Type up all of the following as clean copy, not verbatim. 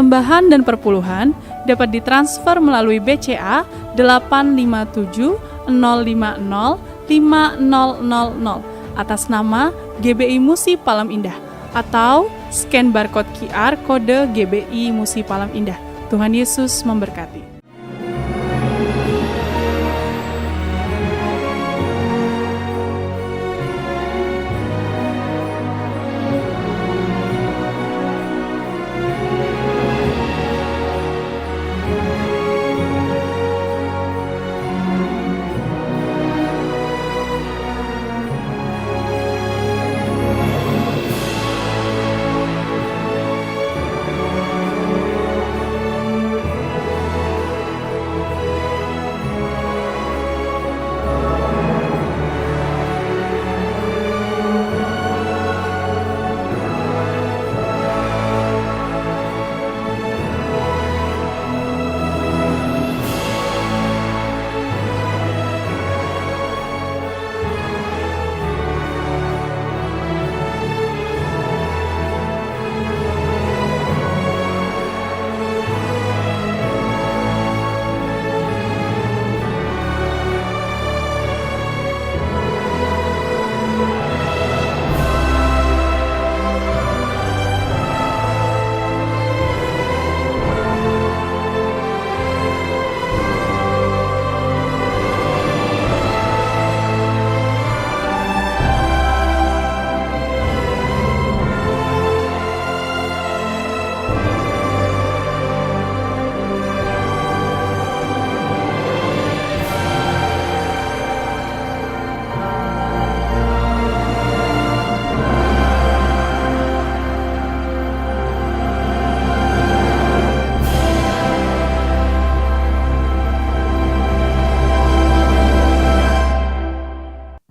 persembahan dan perpuluhan dapat ditransfer melalui BCA 857 050 5000 atas nama GBI Musi Palem Indah atau scan barcode QR kode GBI Musi Palem Indah. Tuhan Yesus memberkati.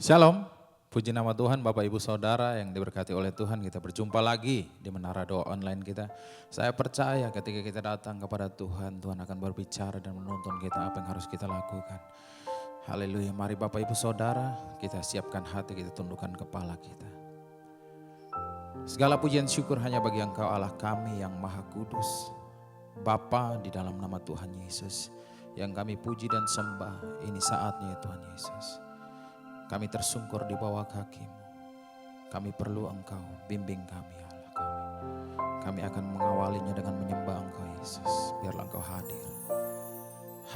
Shalom, puji nama Tuhan Bapak Ibu Saudara yang diberkati oleh Tuhan. Kita berjumpa lagi di Menara Doa Online kita. Saya percaya ketika kita datang kepada Tuhan, Tuhan akan berbicara dan menuntun kita apa yang harus kita lakukan. Haleluya, mari Bapak Ibu Saudara, kita siapkan hati, kita tundukkan kepala kita. Segala pujian syukur hanya bagi Engkau Allah kami yang Maha Kudus. Bapa di dalam nama Tuhan Yesus, yang kami puji dan sembah, ini saatnya ya Tuhan Yesus. Kami tersungkur di bawah kaki-Mu. Kami perlu Engkau, bimbing kami Allah kami. Kami akan mengawalinya dengan menyembah Engkau Yesus. Biarlah Engkau hadir.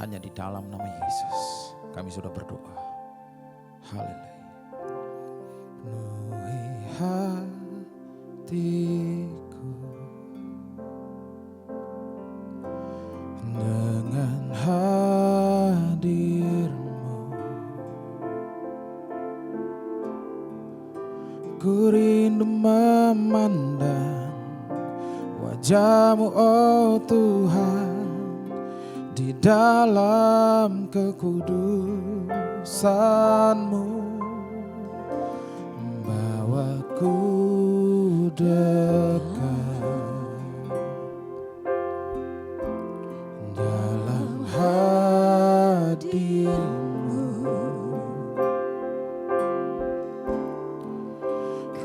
Hanya di dalam nama Yesus kami sudah berdoa. Haleluya. Penuhi hatiku dengan hadir. Ku rindu memandang wajah-Mu oh Tuhan, di dalam kekudusan-Mu membawaku dekat dalam hadir-Mu.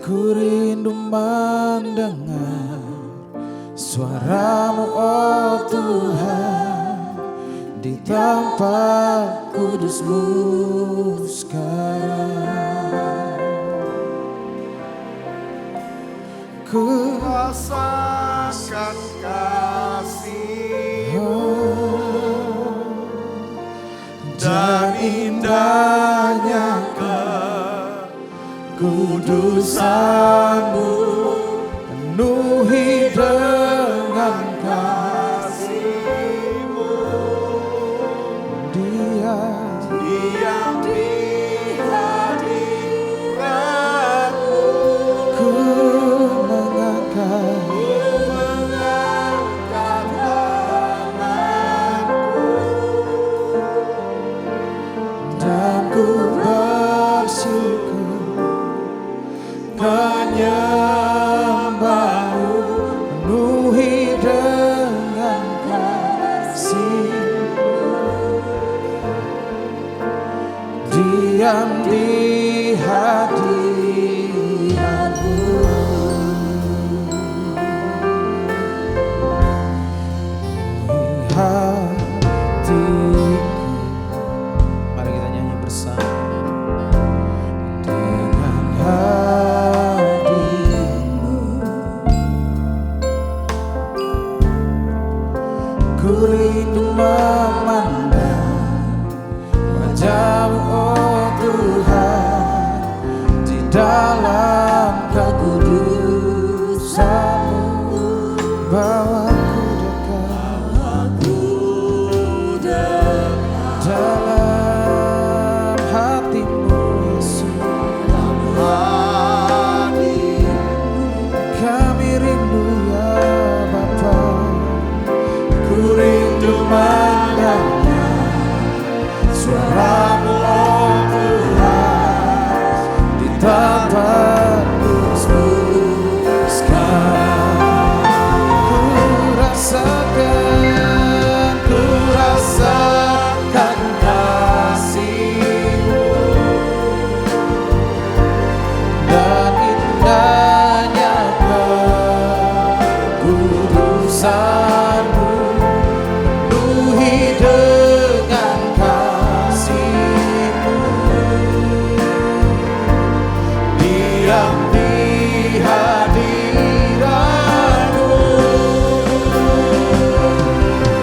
Ku rindu mendengar suara-Mu oh Tuhan, di tempat kudus-Mu sekarang. Ku rasakan kasih-Mu dan indahnya kudusan-Mu, penuhi dengan kasih-Mu. Diam di hadirat-Mu, ku mengangkat tanganku dan ku bersyukur menyembah-Mu, penuhi dengan Ku rindu memandang wajah-Mu, oh Tuhan, di dalam kekudusan-Mu. Bawa ku dekat dalam hati-Mu, Yesus. Kami rindu ya Bapa, ku rindu mendengar suara-Mu, oh Tuhan, di tempat kudus-Mu sekarang. Ku rasakan kasih-Mu dan indahnya kekudusan-Mu, penuhi dengan kasih-Mu, diam di hadirat-Mu.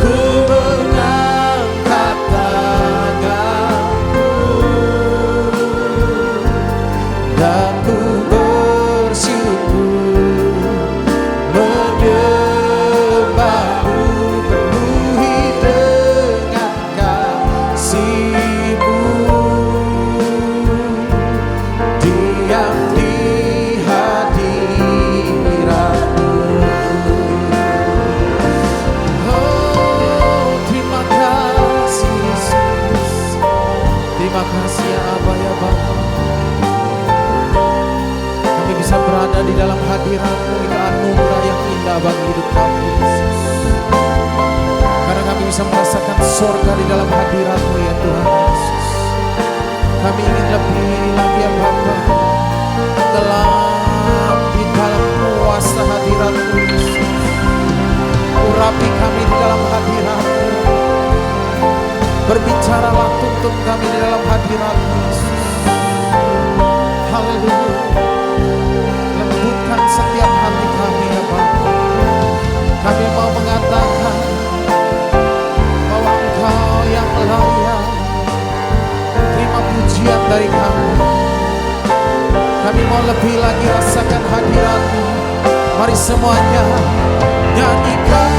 Ku mengangkat tanganku dan ku bersyukur menyembah-Mu, penuhi dengan kasih-Mu, diam di hadirat-Mu. Oh, terima kasih Yesus, terima kasih ya Aba ya Bapa. Kami bisa berada di dalam hadirat-Mu, itu anugerah yang indah bagi hidup kami Yesus. Karena kami bisa merasakan surga di dalam hadirat-Mu ya Tuhan Yesus. Kami ingin lebih lagi ya Bapa, tenggelam di dalam kuasa hadirat-Mu Yesus. Urapi kami di dalam hadirat-Mu, berbicaralah tuntun kami di dalam hadirat-Mu Yesus. Haleluya. Lembutkan setiap hati kami ya Bapa. Kami mau mengatakan bahwa Engkau yang layak terima pujian dari kami. Kami mau lebih lagi rasakan hadirat-Mu. Mari semuanya nyanyikan.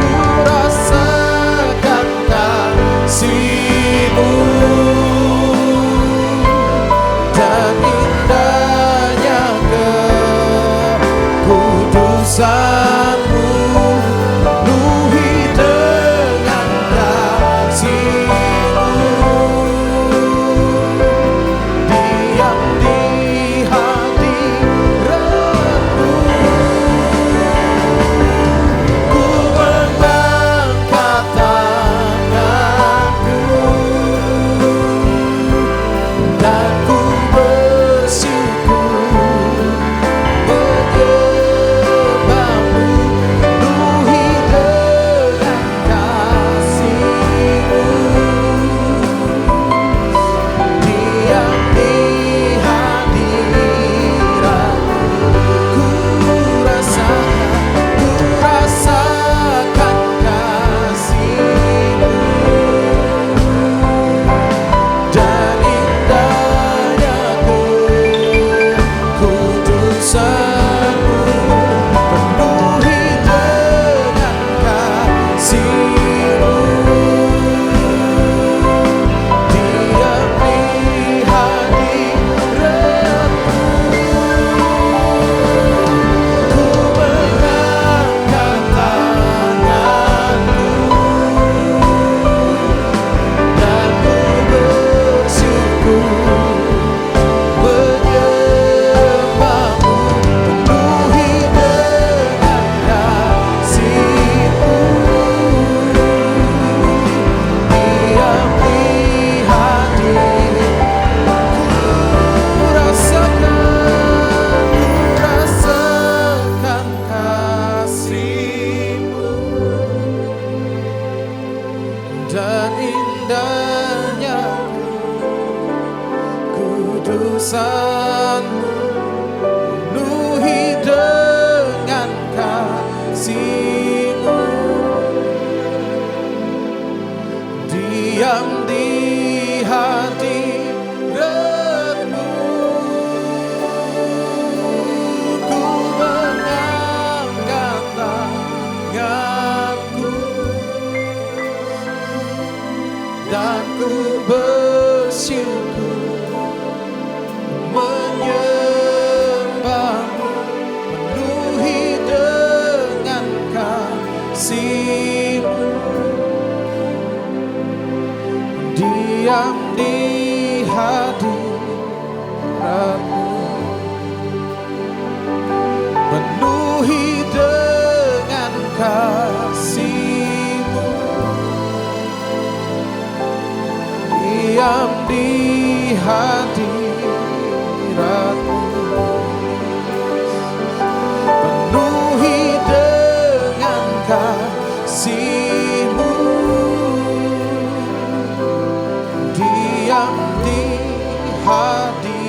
Ku rasakan kasih-Mu dan indahnya kekudusan-Mu, penuhi dengan kasih-Mu, diam di hadirat-Mu. Ku mengangkat tanganku dan ku bersyukur menyembah-Mu, diam di hadirat-Mu, penuhi dengan kasih-Mu, diam di hadirat-Mu, penuhi dengan kasih-Mu, diam di hadirat.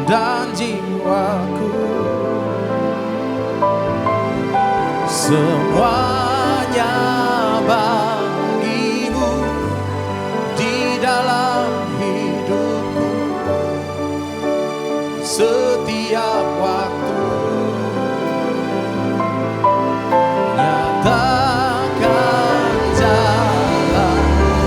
dan jiwaku, semuanya bagimu di dalam hidupku, setiap waktu nyatakan jalanmu.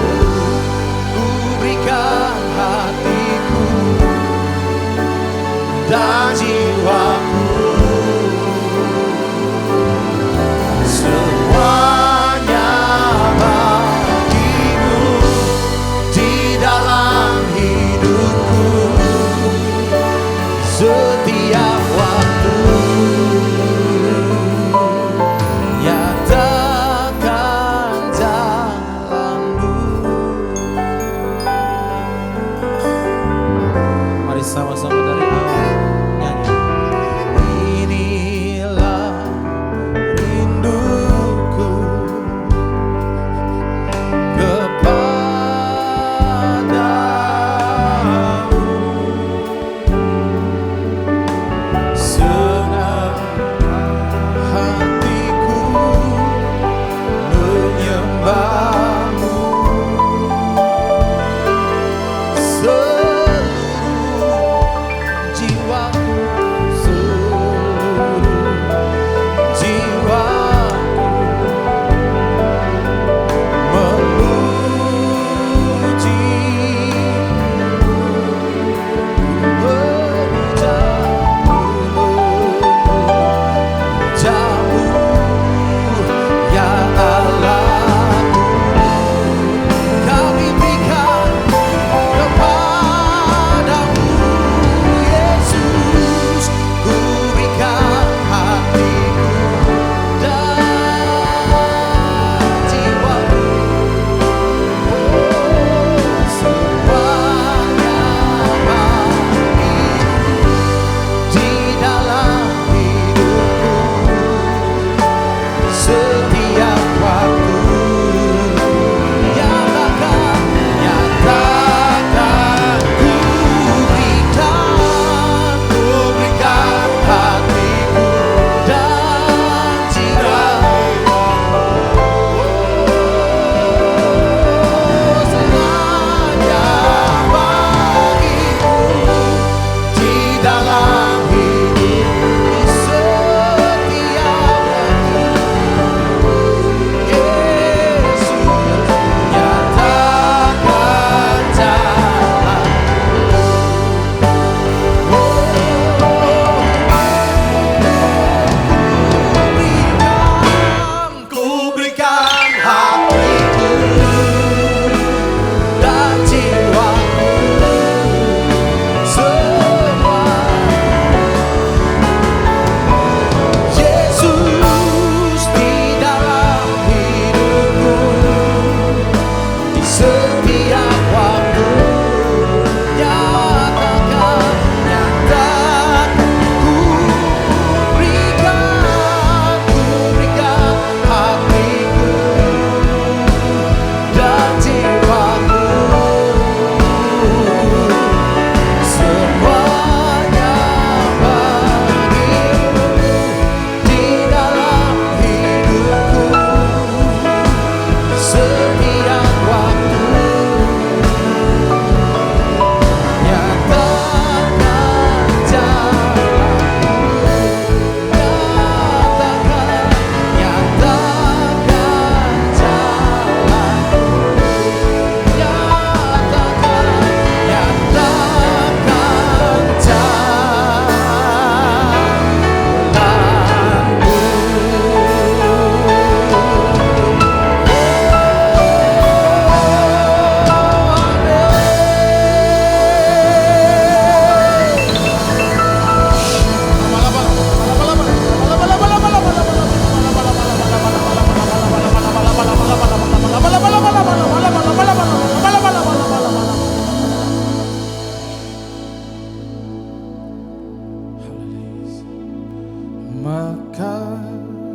Makananku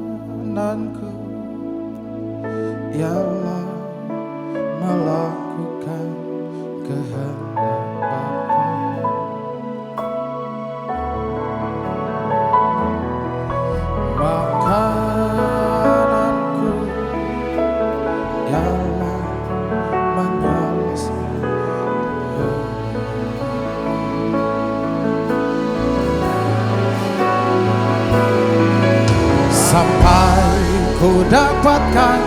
ialah melakukan kehendak Bapa. Makananku ialah menyelesaikan sampai ku dapatkan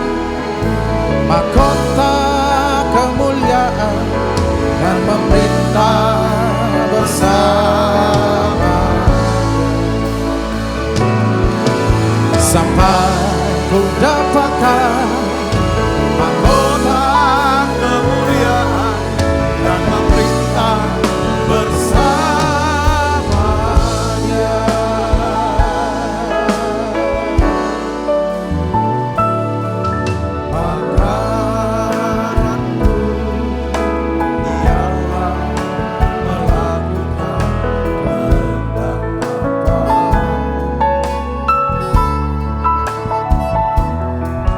mahkota kemuliaan dan memerintah bersama, sampai ku dapatkan mahkota kemuliaan dan memerintah bersamanya. Makananku ialah melakukan kehendak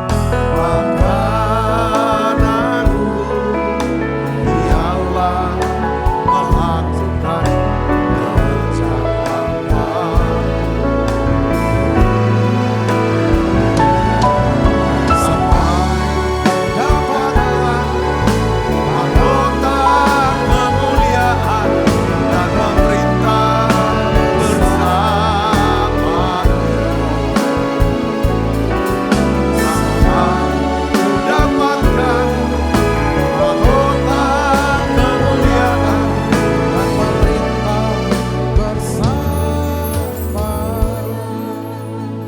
Bapa. Makananku ialah melakukan kehendak Bapa. Sampai dapatkan mahkota kemuliaan dan memerintah bersamanya. Sampai ku dapatkan mahkota kemuliaan dan memerintah bersama.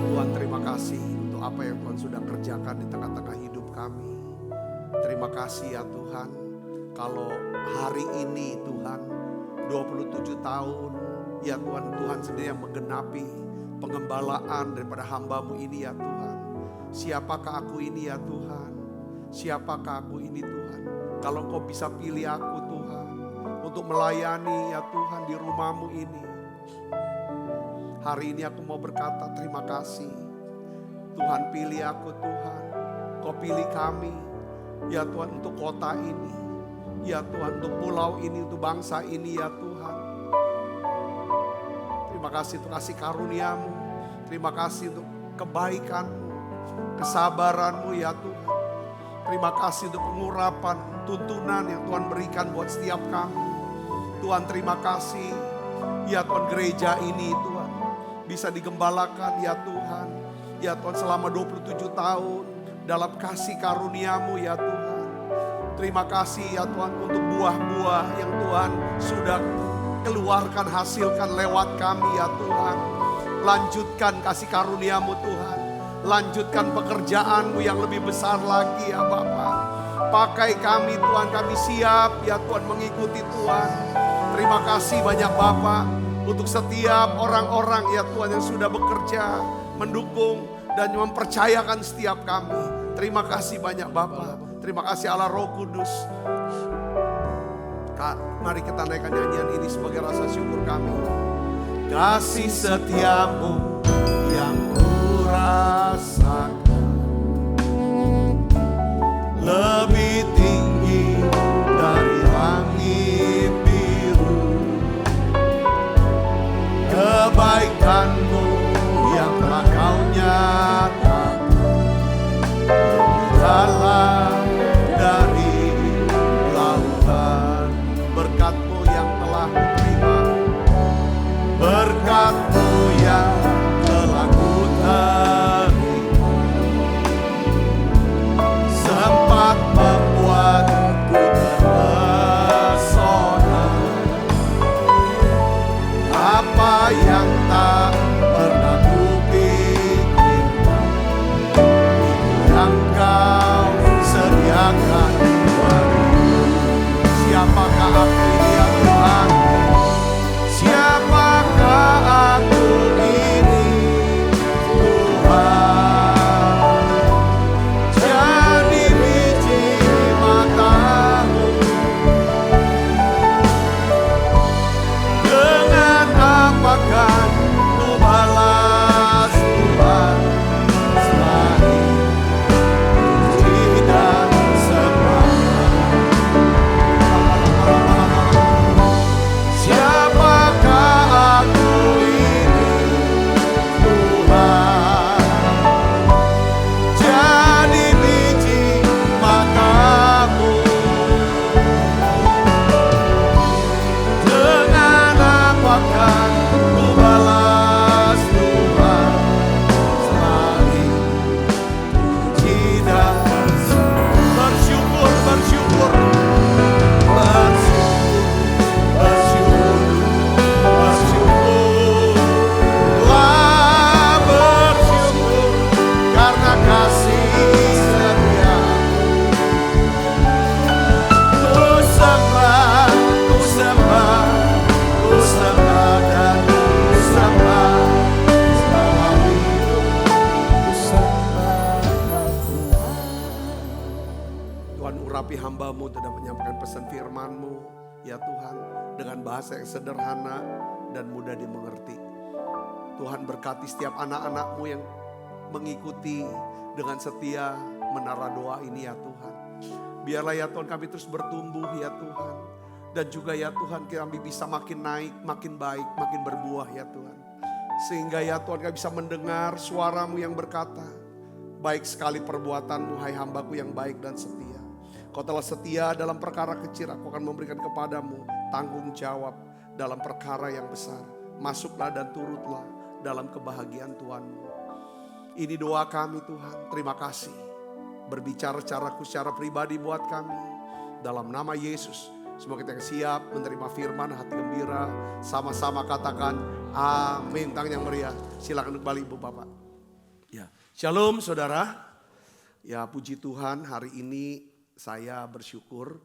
Tuhan, terima kasih untuk apa yang Tuhan sudah kerjakan di tengah-tengah hidup kami. Terima kasih ya Tuhan, kalau hari ini Tuhan 27 tahun ya Tuhan, Tuhan sendiri yang menggenapi pengembalaan daripada hamba-Mu ini ya Tuhan. Siapakah aku ini ya Tuhan? Siapakah aku ini Tuhan? Kalau Engkau bisa pilih aku Tuhan untuk melayani ya Tuhan di rumah-Mu ini. Hari ini aku mau berkata terima kasih. Tuhan pilih aku Tuhan. Kau pilih kami. Ya Tuhan untuk kota ini. Ya Tuhan untuk pulau ini, untuk bangsa ini ya Tuhan. Terima kasih untuk kasih karunia-Mu. Terima kasih untuk kebaikan-Mu, kesabaran-Mu ya Tuhan. Terima kasih untuk pengurapan, tuntunan yang Tuhan berikan buat setiap kami. Tuhan terima kasih. Ya Tuhan gereja ini Tuhan bisa digembalakan ya Tuhan. Ya Tuhan selama 27 tahun dalam kasih karunia-Mu ya Tuhan. Terima kasih ya Tuhan untuk buah-buah yang Tuhan sudah keluarkan, hasilkan lewat kami ya Tuhan. Lanjutkan kasih karunia-Mu Tuhan. Lanjutkan pekerjaan-Mu yang lebih besar lagi ya Bapa. Pakai kami Tuhan, kami siap ya Tuhan mengikuti Tuhan. Terima kasih banyak Bapa untuk setiap orang-orang ya Tuhan yang sudah bekerja, mendukung dan mempercayakan setiap kami. Terima kasih banyak Bapa. Terima kasih Allah Roh Kudus. Mari kita naikkan nyanyian ini sebagai rasa syukur kami. Kasih setiamu yang kurasakan lebih tinggi dari langit biru. Kebaikan-Mu yang telah Kau nyatakan lebih dalam dari lautan. Berkat-Mu yang telah Ku terima, berkat-Mu yang telah Ku terima. hamba-Mu untuk dapat menyampaikan pesan firman-Mu, ya Tuhan, dengan bahasa yang sederhana dan mudah dimengerti. Tuhan berkati setiap anak-anak-Mu yang mengikuti dengan setia menara doa ini ya Tuhan. Biarlah ya Tuhan kami terus bertumbuh ya Tuhan. Dan juga ya Tuhan kami bisa makin naik, makin baik, makin berbuah ya Tuhan. Sehingga ya Tuhan kami bisa mendengar suara-Mu yang berkata, baik sekali perbuatan-Mu hai hambaku yang baik dan setia. Kau telah setia dalam perkara kecil, aku akan memberikan kepadamu tanggung jawab dalam perkara yang besar. Masuklah dan turutlah dalam kebahagiaan Tuhan-Mu. Ini doa kami Tuhan, terima kasih. Berbicara secara pribadi buat kami. Dalam nama Yesus. Semoga kita yang siap menerima firman, hati gembira. Sama-sama katakan amin. Tangan yang meriah. Silakan duduk kembali Ibu Bapak. Ya. Shalom saudara. Ya puji Tuhan, hari ini saya bersyukur.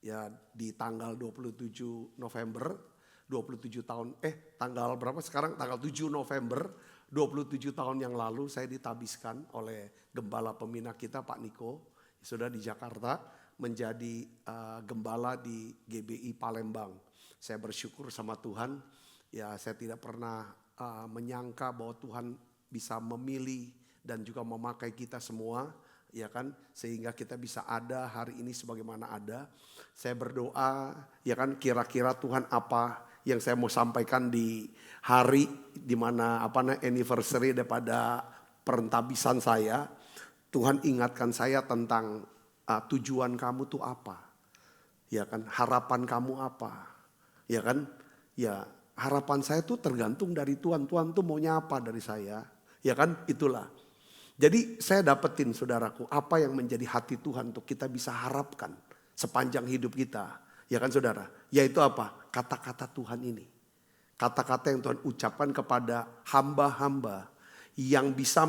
Ya di tanggal 27 November. 27 tahun, tanggal berapa sekarang? Tanggal 7 November 27 tahun yang lalu saya ditabiskan oleh gembala pembina kita Pak Niko. Sudah di Jakarta. Menjadi gembala di GBI Palembang. Saya bersyukur sama Tuhan. Ya saya tidak pernah menyangka bahwa Tuhan bisa memilih dan juga memakai kita semua. Ya kan, sehingga kita bisa ada hari ini sebagaimana ada. Saya berdoa, ya kan, kira-kira Tuhan apa yang saya mau sampaikan di hari dimana anniversary daripada perentabisan saya. Tuhan ingatkan saya tentang tujuan kamu tuh apa? Ya kan, harapan kamu apa? Ya kan? Ya, harapan saya tuh tergantung dari Tuhan. Tuhan tuh maunya apa dari saya? Ya kan? Itulah. Jadi saya dapetin saudaraku, apa yang menjadi hati Tuhan untuk kita bisa harapkan sepanjang hidup kita. Ya kan saudara? Yaitu apa? Kata-kata Tuhan ini. Kata-kata yang Tuhan ucapkan kepada hamba-hamba yang bisa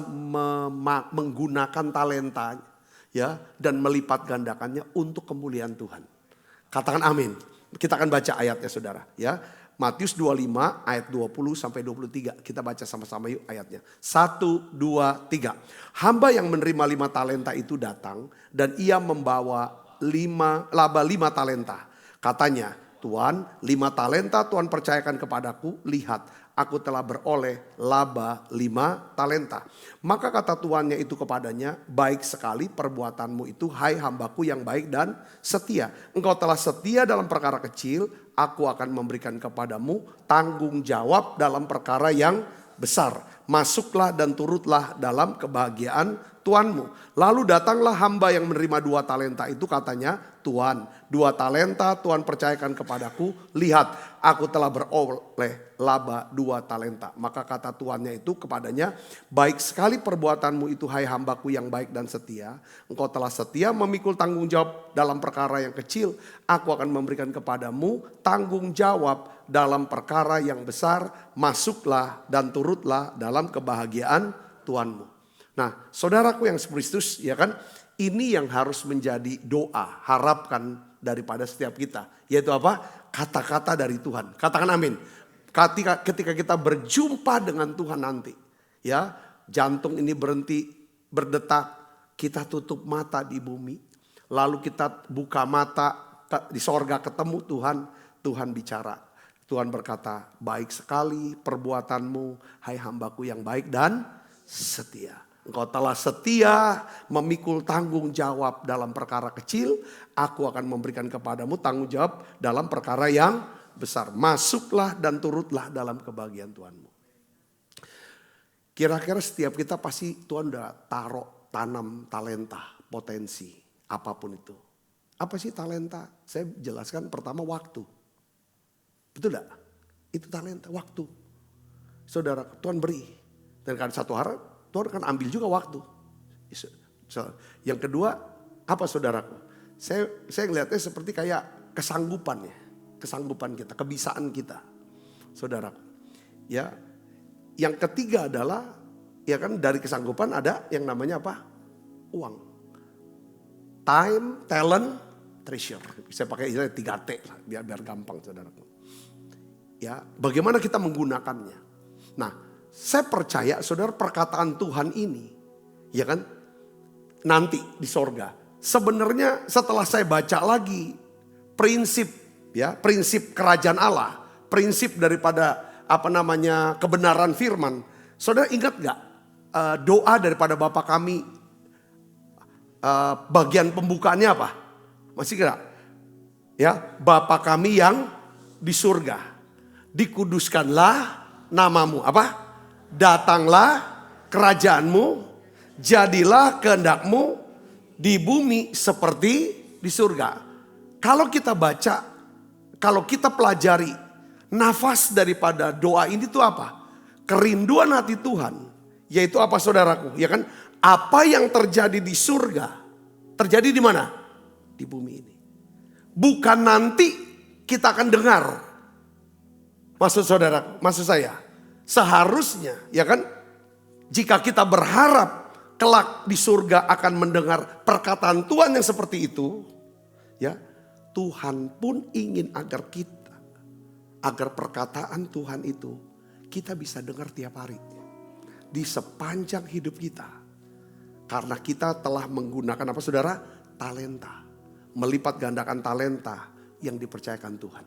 menggunakan talenta ya, dan melipat gandakannya untuk kemuliaan Tuhan. Katakan amin. Kita akan baca ayatnya saudara. Ya, Matius 25 ayat 20 sampai 23. Kita baca sama-sama yuk ayatnya. 1, 2, 3. Hamba yang menerima 5 talenta itu datang dan ia membawa laba 5 talenta. Katanya, Tuan, 5 talenta Tuhan percayakan kepadaku. Lihat, aku telah beroleh laba 5 talenta. Maka kata tuannya itu kepadanya, baik sekali perbuatanmu itu, hai hambaku yang baik dan setia. Engkau telah setia dalam perkara kecil, aku akan memberikan kepadamu tanggung jawab dalam perkara yang besar. Masuklah dan turutlah dalam kebahagiaan Tuanmu. Lalu datanglah hamba yang menerima 2 talenta itu, katanya, Tuan, 2 talenta Tuhan percayakan kepadaku. Lihat, aku telah beroleh laba 2 talenta. Maka kata tuannya itu kepadanya, baik sekali perbuatanmu itu hai hambaku yang baik dan setia. Engkau telah setia memikul tanggung jawab dalam perkara yang kecil. Aku akan memberikan kepadamu tanggung jawab dalam perkara yang besar. Masuklah dan turutlah dalam kebahagiaan Tuanmu. Nah, saudaraku yang Kristus, ya kan, ini yang harus menjadi doa, harapkan daripada setiap kita. Yaitu apa? Kata-kata dari Tuhan. Katakan amin. Ketika kita berjumpa dengan Tuhan nanti, ya, jantung ini berhenti berdetak, kita tutup mata di bumi, lalu kita buka mata di sorga ketemu Tuhan, Tuhan bicara. Tuhan berkata, baik sekali perbuatanmu, hai hambaku yang baik dan setia. Engkau telah setia memikul tanggung jawab dalam perkara kecil. Aku akan memberikan kepadamu tanggung jawab dalam perkara yang besar. Masuklah dan turutlah dalam kebahagiaan Tuhanmu. Kira-kira setiap kita pasti Tuhan udah tanam talenta, potensi, apapun itu. Apa sih talenta? Saya jelaskan pertama waktu. Betul gak? Itu talenta, waktu. Saudara, Tuhan beri. Dan kan satu hari Tuhan akan ambil juga waktu. Yang kedua, apa saudaraku? Saya ngeliatnya seperti kayak kesanggupan kita, kebisaan kita, saudaraku. Ya, yang ketiga adalah, ya kan, dari kesanggupan ada yang namanya apa? Uang, time, talent, treasure. Saya pakai istilah 3T lah, biar gampang, saudaraku. Ya, bagaimana kita menggunakannya? Nah, saya percaya saudara perkataan Tuhan ini, ya kan, nanti di sorga sebenarnya setelah saya baca lagi prinsip kerajaan Allah, prinsip daripada kebenaran firman. Saudara ingat gak doa daripada Bapa kami, bagian pembukaannya apa? Masih kira? Ya, Bapa kami yang di surga, dikuduskanlah namamu. Apa? Datanglah kerajaanmu, jadilah kehendakmu di bumi seperti di surga. Kalau kita baca, kalau kita pelajari, nafas daripada doa ini tuh apa? Kerinduan hati Tuhan. Yaitu apa saudaraku? Ya kan? Apa yang terjadi di surga, terjadi di mana? Di bumi ini. Bukan nanti kita akan dengar. Maksud saudara, maksud saya. Seharusnya, ya kan? Jika kita berharap kelak di surga akan mendengar perkataan Tuhan yang seperti itu, ya, Tuhan pun ingin agar perkataan Tuhan itu kita bisa dengar tiap hari di sepanjang hidup kita. Karena kita telah menggunakan apa saudara? Talenta. Melipat gandakan talenta yang dipercayakan Tuhan.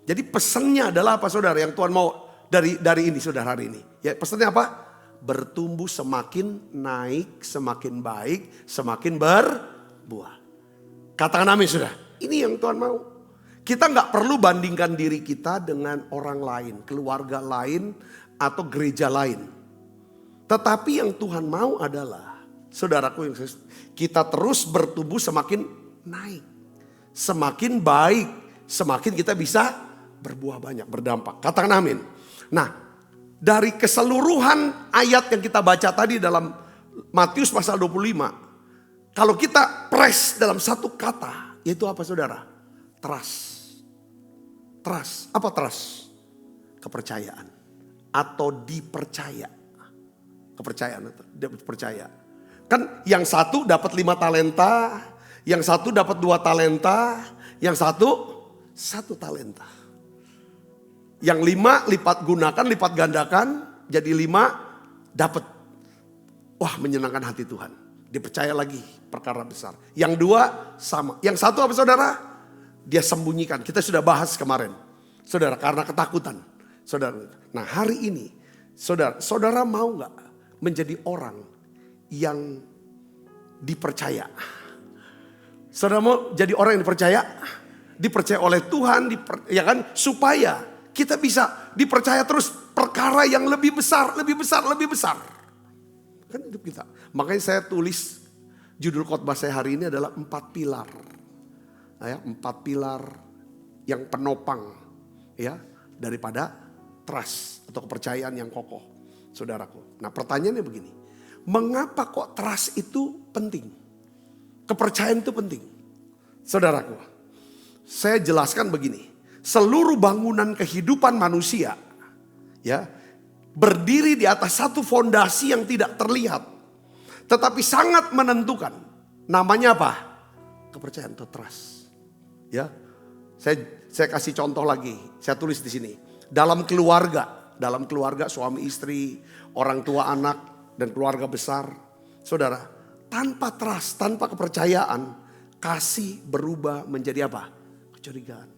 Jadi pesannya adalah apa saudara yang Tuhan mau dari ini saudara hari ini? Ya, pesannya apa? Bertumbuh semakin naik, semakin baik, semakin berbuah. Katakan amin sudah. Ini yang Tuhan mau. Kita nggak perlu bandingkan diri kita dengan orang lain, keluarga lain, atau gereja lain. Tetapi yang Tuhan mau adalah, saudaraku yang kita terus bertumbuh semakin naik, semakin baik, semakin kita bisa berbuah banyak, berdampak. Katakan amin. Nah, dari keseluruhan ayat yang kita baca tadi dalam Matius pasal 25, kalau kita press dalam satu kata, yaitu apa saudara? Trust. Trust. Apa trust? Kepercayaan. Atau dipercaya. Kepercayaan atau dipercaya. Kan yang satu dapat 5 talenta, yang satu dapat 2 talenta, yang satu 1 talenta. Yang 5 lipat gandakan, jadi 5 dapat. Wah, menyenangkan hati Tuhan. Dipercaya lagi perkara besar. Yang 2 sama. Yang satu apa saudara? Dia sembunyikan. Kita sudah bahas kemarin. Saudara, karena ketakutan. Saudara. Nah, hari ini saudara mau gak menjadi orang yang dipercaya? Saudara mau jadi orang yang dipercaya? Dipercaya oleh Tuhan, ya kan? Supaya kita bisa dipercaya terus perkara yang lebih besar, lebih besar, lebih besar. Kan hidup kita. Makanya saya tulis judul khotbah saya hari ini adalah 4 pilar. Ya, 4 pilar yang penopang ya daripada trust atau kepercayaan yang kokoh, saudaraku. Nah, pertanyaannya begini. Mengapa kok trust itu penting? Kepercayaan itu penting. Saudaraku, saya jelaskan begini. Seluruh bangunan kehidupan manusia ya berdiri di atas satu fondasi yang tidak terlihat, tetapi sangat menentukan. Namanya apa? Kepercayaan atau trust. Ya, saya kasih contoh lagi. Saya tulis di sini. Dalam keluarga suami istri, orang tua anak dan keluarga besar, saudara, tanpa trust, tanpa kepercayaan, kasih berubah menjadi apa? Kecurigaan.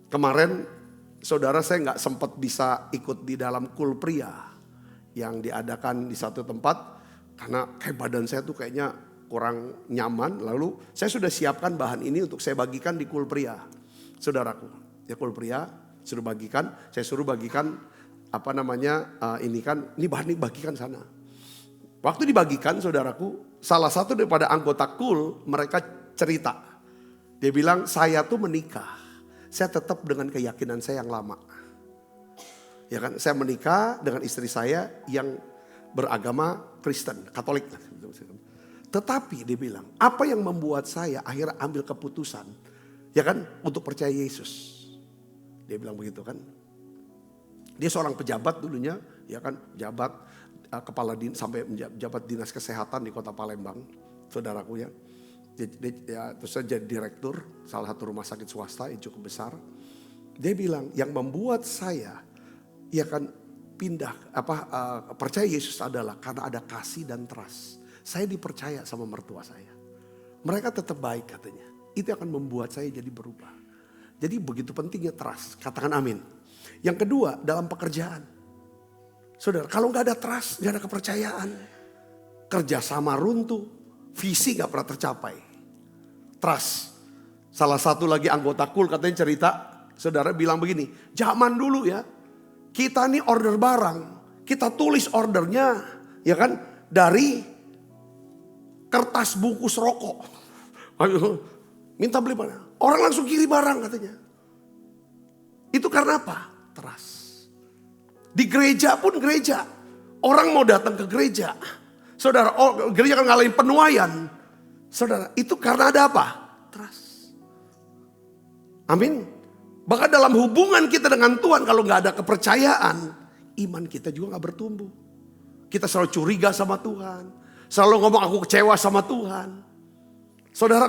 Kemarin saudara saya nggak sempat bisa ikut di dalam kul pria yang diadakan di satu tempat karena kayak badan saya tuh kayaknya kurang nyaman. Lalu saya sudah siapkan bahan ini untuk saya bagikan di kul pria, saudaraku. Ya kul pria suruh bagikan, saya suruh bagikan ini bahan ini bagikan sana. Waktu dibagikan saudaraku, salah satu daripada anggota kul mereka cerita, dia bilang saya tuh menikah. Saya tetap dengan keyakinan saya yang lama. Ya kan, saya menikah dengan istri saya yang beragama Kristen, Katolik. Tetapi dia bilang, apa yang membuat saya akhirnya ambil keputusan, ya kan, untuk percaya Yesus. Dia bilang begitu kan. Dia seorang pejabat dulunya, ya kan, pejabat sampai menjabat dinas kesehatan di Kota Palembang, saudaraku ya. Terus saya jadi direktur salah satu rumah sakit swasta yang cukup besar. Dia bilang yang membuat saya ya kan percaya Yesus adalah karena ada kasih dan trust. Saya dipercaya sama mertua saya. Mereka tetap baik katanya. Itu akan membuat saya jadi berubah. Jadi begitu pentingnya trust. Katakan amin. Yang kedua, dalam pekerjaan. Saudara, kalau gak ada trust, gak ada kepercayaan. Kerjasama runtuh, visi gak pernah tercapai. Trust. Salah satu lagi anggota KUL katanya cerita, saudara bilang begini, zaman dulu ya, kita nih order barang, kita tulis ordernya, ya kan, dari kertas bungkus rokok. Ayo, minta beli mana? Orang langsung kiri barang katanya. Itu karena apa? Trust. Di gereja pun gereja, orang mau datang ke gereja, saudara, gereja kan ngalahin penuaian, saudara, itu karena ada apa? Trust. Amin. Bahkan dalam hubungan kita dengan Tuhan, kalau gak ada kepercayaan, iman kita juga gak bertumbuh. Kita selalu curiga sama Tuhan, selalu ngomong aku kecewa sama Tuhan. Saudara,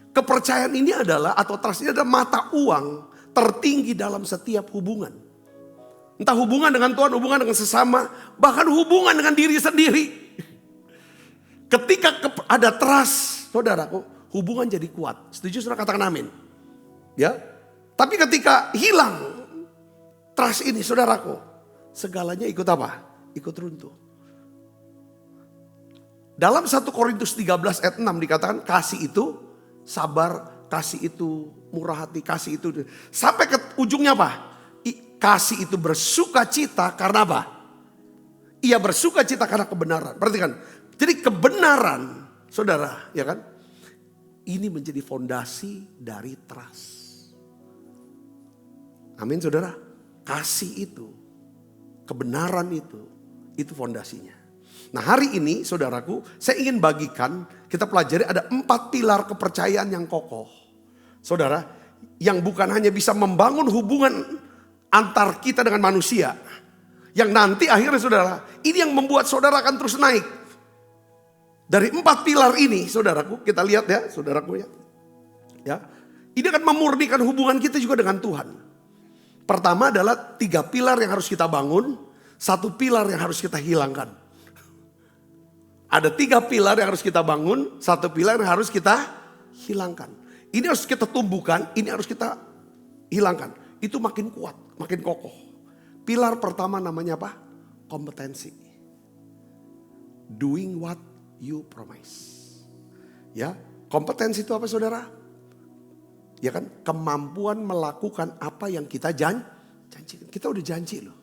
kepercayaan ini adalah, atau trust ini adalah mata uang tertinggi dalam setiap hubungan. Entah hubungan dengan Tuhan, hubungan dengan sesama, bahkan hubungan dengan diri sendiri. Ketika ada trust, saudaraku, hubungan jadi kuat. Setuju saudara, katakan amin. Ya, tapi ketika hilang trust ini, saudaraku, segalanya ikut apa? Ikut runtuh. Dalam 1 Korintus 13 ayat 6 dikatakan kasih itu sabar, kasih itu murah hati, kasih itu. Sampai ke ujungnya apa? Kasih itu bersuka cita karena apa? Ia bersuka cita karena kebenaran. Perhatikan. Jadi kebenaran, saudara, ya kan? Ini menjadi fondasi dari trust. Amin, saudara. Kasih itu, kebenaran itu fondasinya. Nah, hari ini, saudaraku, saya ingin bagikan, kita pelajari ada 4 pilar kepercayaan yang kokoh. Saudara, yang bukan hanya bisa membangun hubungan antar kita dengan manusia. Yang nanti akhirnya, saudara, ini yang membuat saudara akan terus naik. Dari 4 pilar ini, saudaraku, kita lihat ya, saudaraku ya. Ya, ini akan memurnikan hubungan kita juga dengan Tuhan. Pertama adalah 3 pilar yang harus kita bangun, 1 pilar yang harus kita hilangkan. Ada 3 pilar yang harus kita bangun, 1 pilar yang harus kita hilangkan. Ini harus kita tumbuhkan, ini harus kita hilangkan. Itu makin kuat, makin kokoh. Pilar pertama namanya apa? Kompetensi. Doing what you promise. Ya, kompetensi itu apa, saudara? Ya kan, kemampuan melakukan apa yang kita janjikan. Kita udah janji loh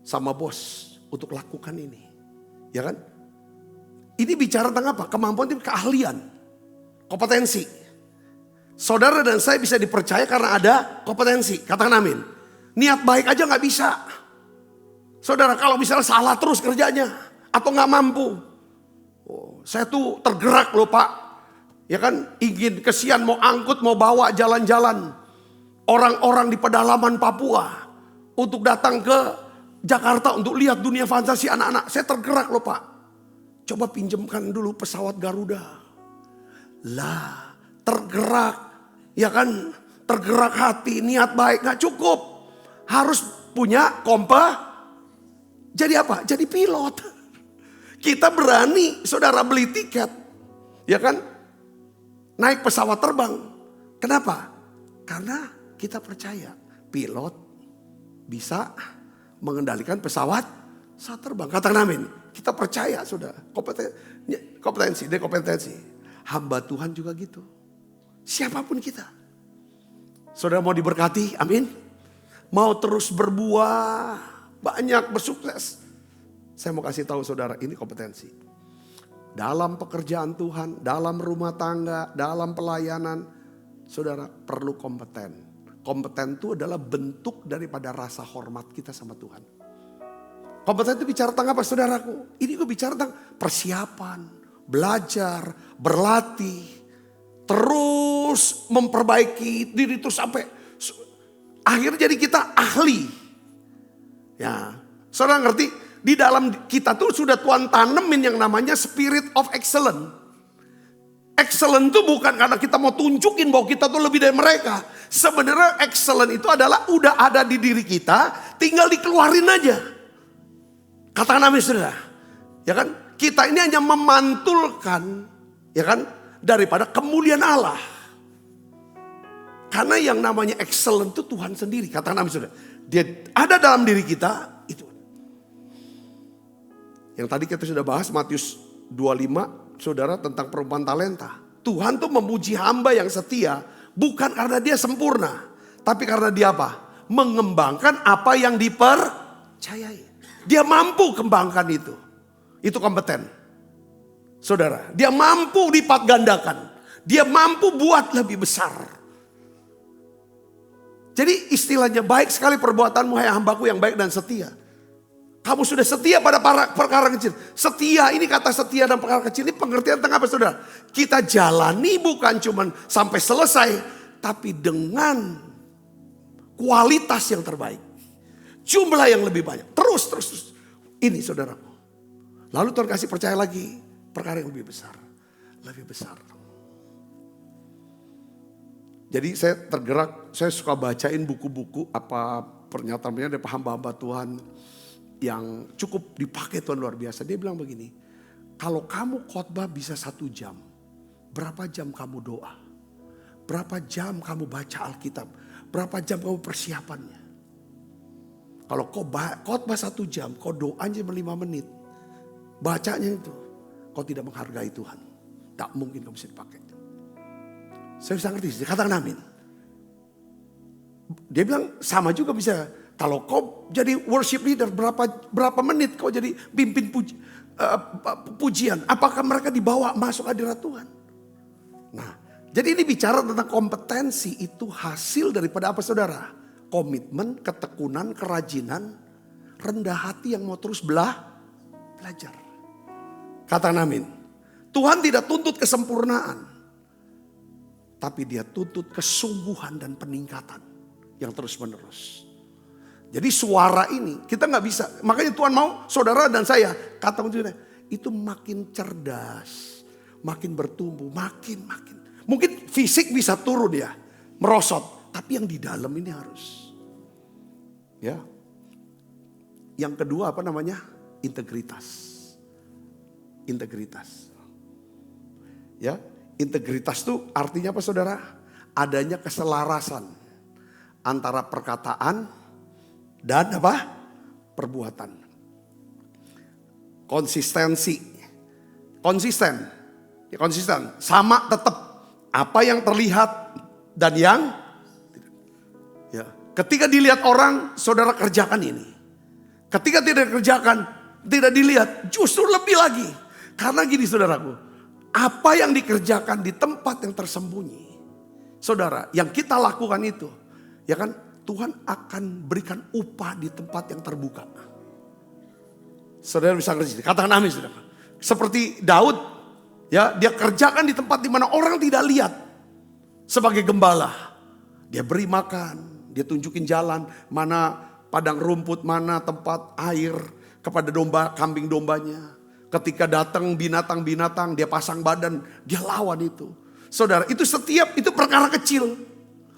sama bos untuk lakukan ini. Ya kan? Ini bicara tentang apa? Kemampuan itu keahlian, kompetensi. Saudara dan saya bisa dipercaya karena ada kompetensi. Katakan amin. Niat baik aja gak bisa. Saudara, kalau misalnya salah terus kerjanya atau gak mampu. Oh, saya tuh tergerak loh Pak. Ya kan, ingin kesian mau angkut, mau bawa jalan-jalan orang-orang di pedalaman Papua untuk datang ke Jakarta untuk lihat dunia fantasi anak-anak. Saya tergerak loh Pak. Coba pinjamkan dulu pesawat Garuda. Lah, tergerak, ya kan, tergerak hati, niat baik gak cukup. Harus punya jadi apa? Jadi pilot. Kita berani, saudara, beli tiket, ya kan? Naik pesawat terbang. Kenapa? Karena kita percaya pilot bisa mengendalikan pesawat saat terbang. Katakan amin. Kita percaya, sudah. Kompetensi. Hamba Tuhan juga gitu. Siapapun kita. Saudara mau diberkati, amin. Mau terus berbuah, banyak, bersukses. Saya mau kasih tahu saudara, ini kompetensi. Dalam pekerjaan Tuhan, dalam rumah tangga, dalam pelayanan, saudara perlu kompeten. Kompeten itu adalah bentuk daripada rasa hormat kita sama Tuhan. Kompeten itu bicara tentang apa, saudaraku? Ini gue bicara tentang persiapan, belajar, berlatih, terus memperbaiki diri terus sampai akhirnya jadi kita ahli. Ya, saudara ngerti? Di dalam kita tuh sudah Tuhan tanemin yang namanya spirit of excellence. Excellent itu bukan karena kita mau tunjukin bahwa kita tuh lebih dari mereka. Sebenarnya excellent itu adalah udah ada di diri kita, tinggal dikeluarin aja. Katakan amin, saudara. Ya kan? Kita ini hanya memantulkan, Ya kan? Daripada kemuliaan Allah. Karena yang namanya excellent itu Tuhan sendiri. Katakan amin saudara. Dia ada dalam diri kita. Itu. Yang tadi kita sudah bahas Matius 25 saudara tentang perempuan talenta. Tuhan tuh memuji hamba yang setia. Bukan karena dia sempurna. Tapi karena dia apa? Mengembangkan apa yang dipercayai. Dia mampu kembangkan itu. Itu kompeten. Saudara, dia mampu lipat gandakan. Dia mampu buat lebih besar. Jadi istilahnya baik sekali perbuatanmu hai hambaku yang baik dan setia. Kamu sudah setia pada perkara kecil. Setia, ini kata setia dan perkara kecil ini pengertian tentang apa saudara? Kita jalani bukan cuma sampai selesai. Tapi dengan kualitas yang terbaik. Jumlah yang lebih banyak. Terus. Ini saudaraku. Lalu Tuhan kasih percaya lagi. Perkara yang lebih besar. Lebih besar. Jadi saya tergerak. Saya suka bacain buku-buku. Apa pernyataan-pernyataan dari hamba-hamba Tuhan. Yang cukup dipakai Tuhan luar biasa. Dia bilang begini. Kalau kamu khotbah bisa 1 jam. Berapa jam kamu doa? Berapa jam kamu baca Alkitab? Berapa jam kamu persiapannya? Kalau kau khotbah 1 jam, kau doanya 5 menit. Bacanya itu, kau tidak menghargai Tuhan. Tak mungkin kamu bisa dipakai. Saya bisa ngerti, katakan amin. Dia bilang sama juga bisa. Kalau kau jadi worship leader, berapa menit kau jadi pimpin pujian. Apakah mereka dibawa masuk hadirat Tuhan? Nah, jadi ini bicara tentang kompetensi itu hasil daripada apa saudara? Komitmen, ketekunan, kerajinan, rendah hati yang mau terus belajar. Katakan amin. Tuhan tidak tuntut kesempurnaan. Tapi dia tuntut kesungguhan dan peningkatan yang terus menerus. Jadi suara ini kita gak bisa. Makanya Tuhan mau saudara dan saya. Kata kuncinya itu makin cerdas. Makin bertumbuh, makin. Mungkin fisik bisa turun ya, merosot. Tapi yang di dalam ini harus. Ya. Yang kedua apa namanya? Integritas. Ya, integritas itu artinya apa saudara? Adanya keselarasan antara perkataan dan apa? Perbuatan. Konsisten. Sama tetap. Apa yang terlihat dan yang ya. Ketika dilihat orang, saudara kerjakan ini. Ketika tidak kerjakan, tidak dilihat, justru lebih lagi. Karena gini saudaraku, apa yang dikerjakan di tempat yang tersembunyi, saudara, yang kita lakukan itu, ya kan, Tuhan akan berikan upah di tempat yang terbuka. Saudara bisa ngerti, katakan amin saudara. Seperti Daud, ya, dia kerjakan di tempat di mana orang tidak lihat. Sebagai gembala, dia beri makan, dia tunjukin jalan, mana padang rumput, mana tempat air kepada domba, kambing dombanya. Ketika datang binatang-binatang, dia pasang badan, dia lawan itu. Saudara, itu perkara kecil.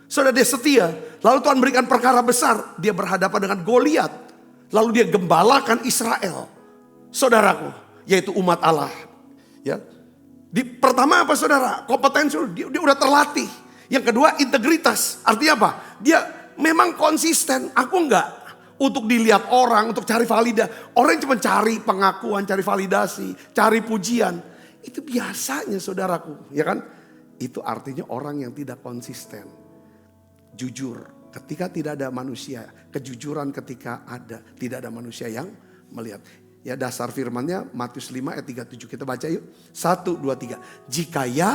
Saudara, dia setia. Lalu Tuhan berikan perkara besar, dia berhadapan dengan Goliat. Lalu dia gembalakan Israel. Saudaraku, yaitu umat Allah. Ya. Pertama apa saudara? Kompetensi, dia udah terlatih. Yang kedua integritas. Artinya apa? Dia memang konsisten. Aku enggak. Untuk dilihat orang, untuk cari validasi. Orang yang cuma cari pengakuan, cari validasi, cari pujian. Itu biasanya saudaraku, ya kan? Itu artinya orang yang tidak konsisten. Jujur ketika tidak ada manusia. Kejujuran ketika tidak ada manusia yang melihat. Ya dasar firmannya Matius 5 ayat 37. Kita baca yuk. 1, 2, 3. Jika ya,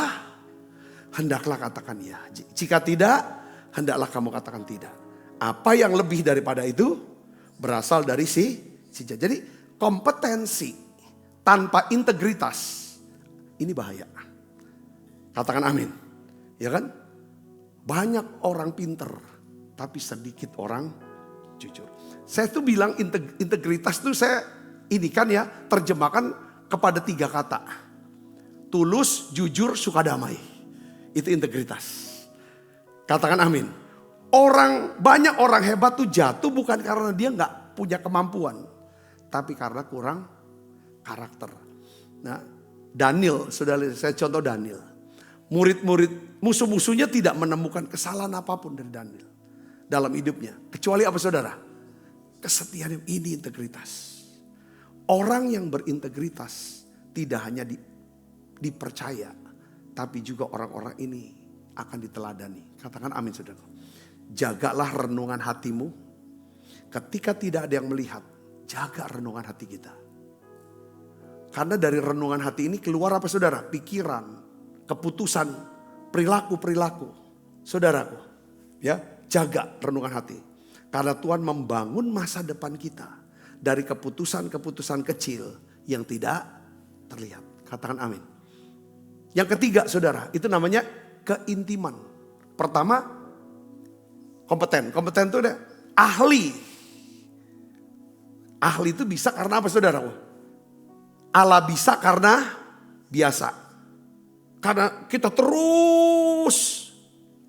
hendaklah katakan ya. Jika tidak, hendaklah kamu katakan tidak. Apa yang lebih daripada itu? Berasal dari si. Jadi kompetensi tanpa integritas ini bahaya. Katakan amin. Ya kan? Banyak orang pinter tapi sedikit orang jujur. Saya tuh bilang integritas tuh saya ini kan ya terjemahkan kepada 3 kata. Tulus, jujur, suka damai. Itu integritas. Katakan amin. Banyak orang hebat tuh jatuh bukan karena dia gak punya kemampuan. Tapi karena kurang karakter. Nah, Daniel, saudara, saya contoh Daniel. Murid-murid, musuh-musuhnya tidak menemukan kesalahan apapun dari Daniel dalam hidupnya. Kecuali apa saudara? Kesetiaan, ini integritas. Orang yang berintegritas tidak hanya dipercaya, tapi juga orang-orang ini akan diteladani. Katakan amin saudara. Jagalah renungan hatimu. Ketika tidak ada yang melihat, jaga renungan hati kita. Karena dari renungan hati ini keluar apa saudara? Pikiran, keputusan, perilaku-perilaku. Saudaraku, ya, jaga renungan hati. Karena Tuhan membangun masa depan kita dari keputusan-keputusan kecil yang tidak terlihat. Katakan amin. Yang ketiga saudara, itu namanya keintiman. Pertama, kompeten. Kompeten itu ada ahli. Ahli itu bisa karena apa saudara? Allah bisa karena biasa. Karena kita terus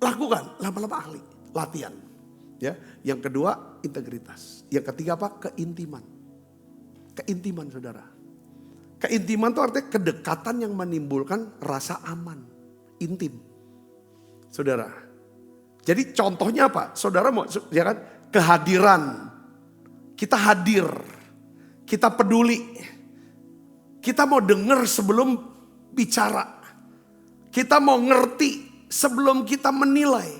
lakukan, lama-lama ahli, latihan. Ya, yang kedua integritas. Yang ketiga apa? Keintiman. Keintiman saudara. Keintiman itu artinya kedekatan yang menimbulkan rasa aman, intim. Saudara. Jadi contohnya apa? Saudara mau, ya kan? Kehadiran. Kita hadir. Kita peduli. Kita mau dengar sebelum bicara. Kita mau ngerti sebelum kita menilai,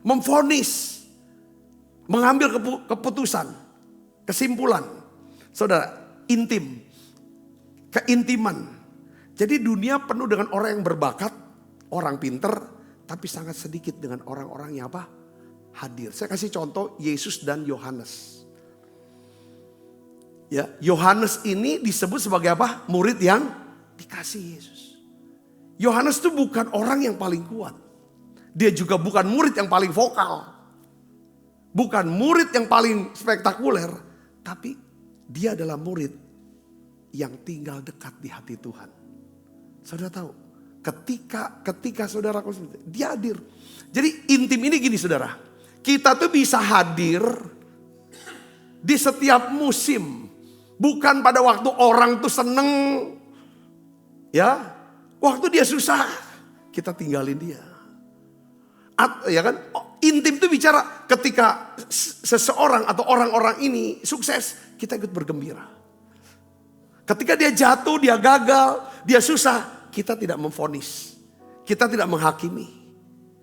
memvonis, mengambil keputusan, kesimpulan. Saudara, intim, keintiman. Jadi dunia penuh dengan orang yang berbakat, orang pinter, tapi sangat sedikit dengan orang-orang yang apa? Hadir. Saya kasih contoh Yesus dan Yohanes. Ya, Yohanes ini disebut sebagai apa? Murid yang dikasih Yesus. Yohanes itu bukan orang yang paling kuat. Dia juga bukan murid yang paling vokal. Bukan murid yang paling spektakuler. Tapi dia adalah murid yang tinggal dekat di hati Tuhan. Saudara tahu, ketika saudara, dia hadir. Jadi intim ini gini saudara. Kita tuh bisa hadir di setiap musim. Bukan pada waktu orang tuh seneng, ya, waktu dia susah, kita tinggalin dia. Ya kan, intim itu bicara ketika seseorang atau orang-orang ini sukses, kita ikut bergembira. Ketika dia jatuh, dia gagal, dia susah, kita tidak memvonis, kita tidak menghakimi,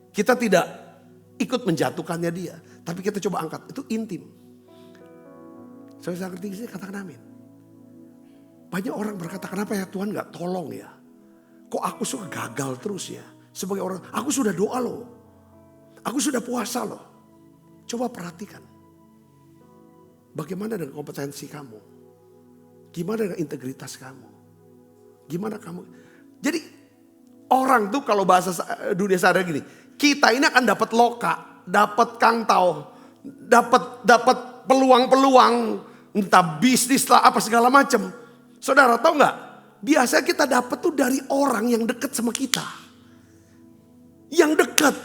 kita tidak ikut menjatuhkannya dia, tapi kita coba angkat, itu intim. Saya ngerti sih, katakan amin. Banyak orang berkata, kenapa ya Tuhan gak tolong ya? Kok aku suka gagal terus ya? Sebagai orang, aku sudah doa loh. Aku sudah puasa loh. Coba perhatikan. Bagaimana dengan kompetensi kamu? Gimana dengan integritas kamu? Gimana kamu? Jadi orang tuh kalau bahasa dunia sadar gini. Kita ini akan dapat loka, dapat kangtau, dapat peluang-peluang. Entah bisnis lah apa segala macam. Saudara tahu nggak? Biasa kita dapat tuh dari orang yang dekat sama kita. Yang dekat.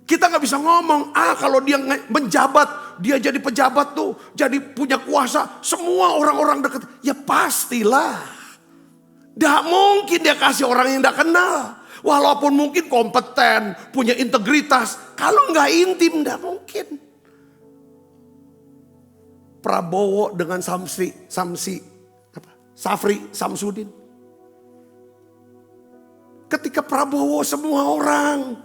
Kita nggak bisa ngomong, kalau dia menjabat, dia jadi pejabat tuh, jadi punya kuasa. Semua orang-orang dekat. Ya pastilah. Nggak mungkin dia kasih orang yang nggak kenal. Walaupun mungkin kompeten, punya integritas. Kalau nggak intim nggak mungkin. Prabowo dengan Safri Samsudin. Ketika Prabowo semua orang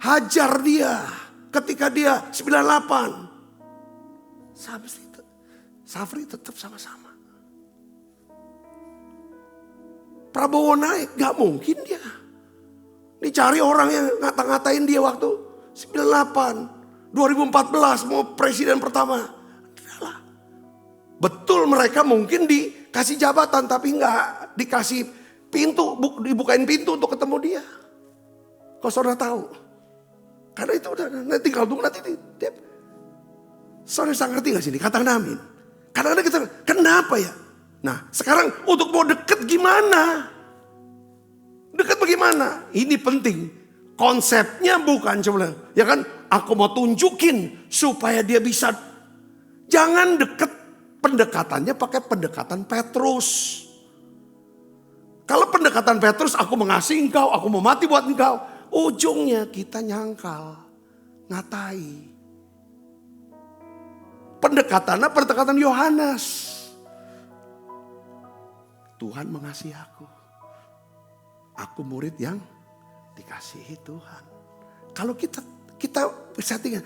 hajar dia. Ketika dia 98. Safri tetap sama-sama. Prabowo naik, gak mungkin dia. Dicari orang yang ngata-ngatain dia waktu 98. 2014 mau presiden pertama. Betul mereka mungkin dikasih jabatan tapi enggak dikasih pintu, dibukain pintu untuk ketemu dia. Kau saudara tahu? Karena itu udah nanti tinggal tunggu nanti dia. Saudara sangat ngerti gak sini? Katakan amin. Kadang-kadang kita, kenapa ya? Nah sekarang untuk mau deket gimana? Deket bagaimana? Ini penting. Konsepnya bukan cuma, ya kan? Aku mau tunjukin supaya dia bisa. Jangan deket. Pendekatannya pakai pendekatan Petrus. Kalau pendekatan Petrus, aku mengasihi engkau, aku mau mati buat engkau. Ujungnya kita nyangkal, ngatai. Pendekatan Yohanes. Tuhan mengasihi aku. Aku murid yang dikasihi Tuhan. Kalau kita settingan,